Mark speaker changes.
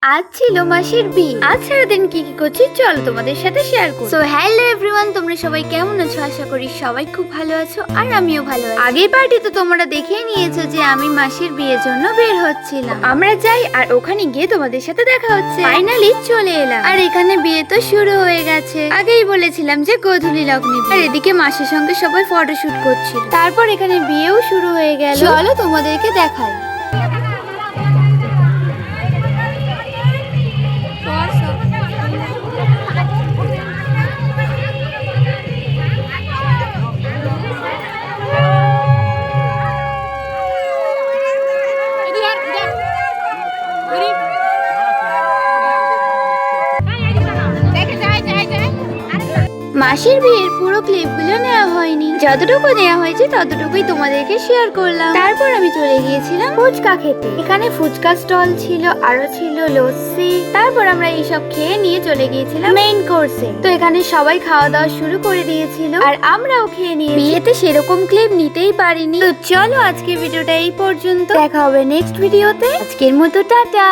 Speaker 1: আজ ছিল মাসির বিয়ে। আজ সারাদিন কি কি করছি চলো তোমাদের সাথে শেয়ার করি। সো হ্যালো এভরিওয়ান, তোমরা সবাই কেমন আছো? আশা করি সবাই খুব ভালো আছো আর আমিও ভালো আছি। আগের পার্টি তো তোমরা দেখেই নিয়েছো যে আমি মাসির বিয়ের জন্য বের হচ্ছিলাম। আমরা যাই আর ওখানে গিয়ে তোমাদের সাথে দেখা হচ্ছে। ফাইনালি চলে এলাম আর এখানে বিয়ে তো শুরু হয়ে গেছে। আগেই বলেছিলাম যে গোধূলি লগ্নে বিয়ে। আর এদিকে মাসির সঙ্গে সবাই ফটোশুট করছিল। তারপর এখানে বিয়েও শুরু হয়ে গেল। চলো তোমাদেরকে দেখাই। মাসির বিয়ের পুরো ক্লিপগুলো নেওয়া হয়নি, যতটুকু নেওয়া হয়েছে ততটুকুই তোমাদেরকে শেয়ার করলাম। তারপর আমি চলে গিয়েছিলাম ফুচকা খেতে। এখানে ফুচকা স্টল ছিল, আরো ছিল লস্যি। তারপর আমরা এইসব খেয়ে নিয়ে চলে গিয়েছিলাম মেইন কোর্সে। তো এখানে সবাই খাওয়া দাওয়া শুরু করে দিয়েছিল আর আমরাও খেয়ে নিয়ে বিয়েতে সেরকম ক্লিপ নিতেই পারিনি। তো চলো আজকের ভিডিওটা এই পর্যন্ত, দেখা হবে নেক্সট ভিডিওতে। আজকের মতো টাটা।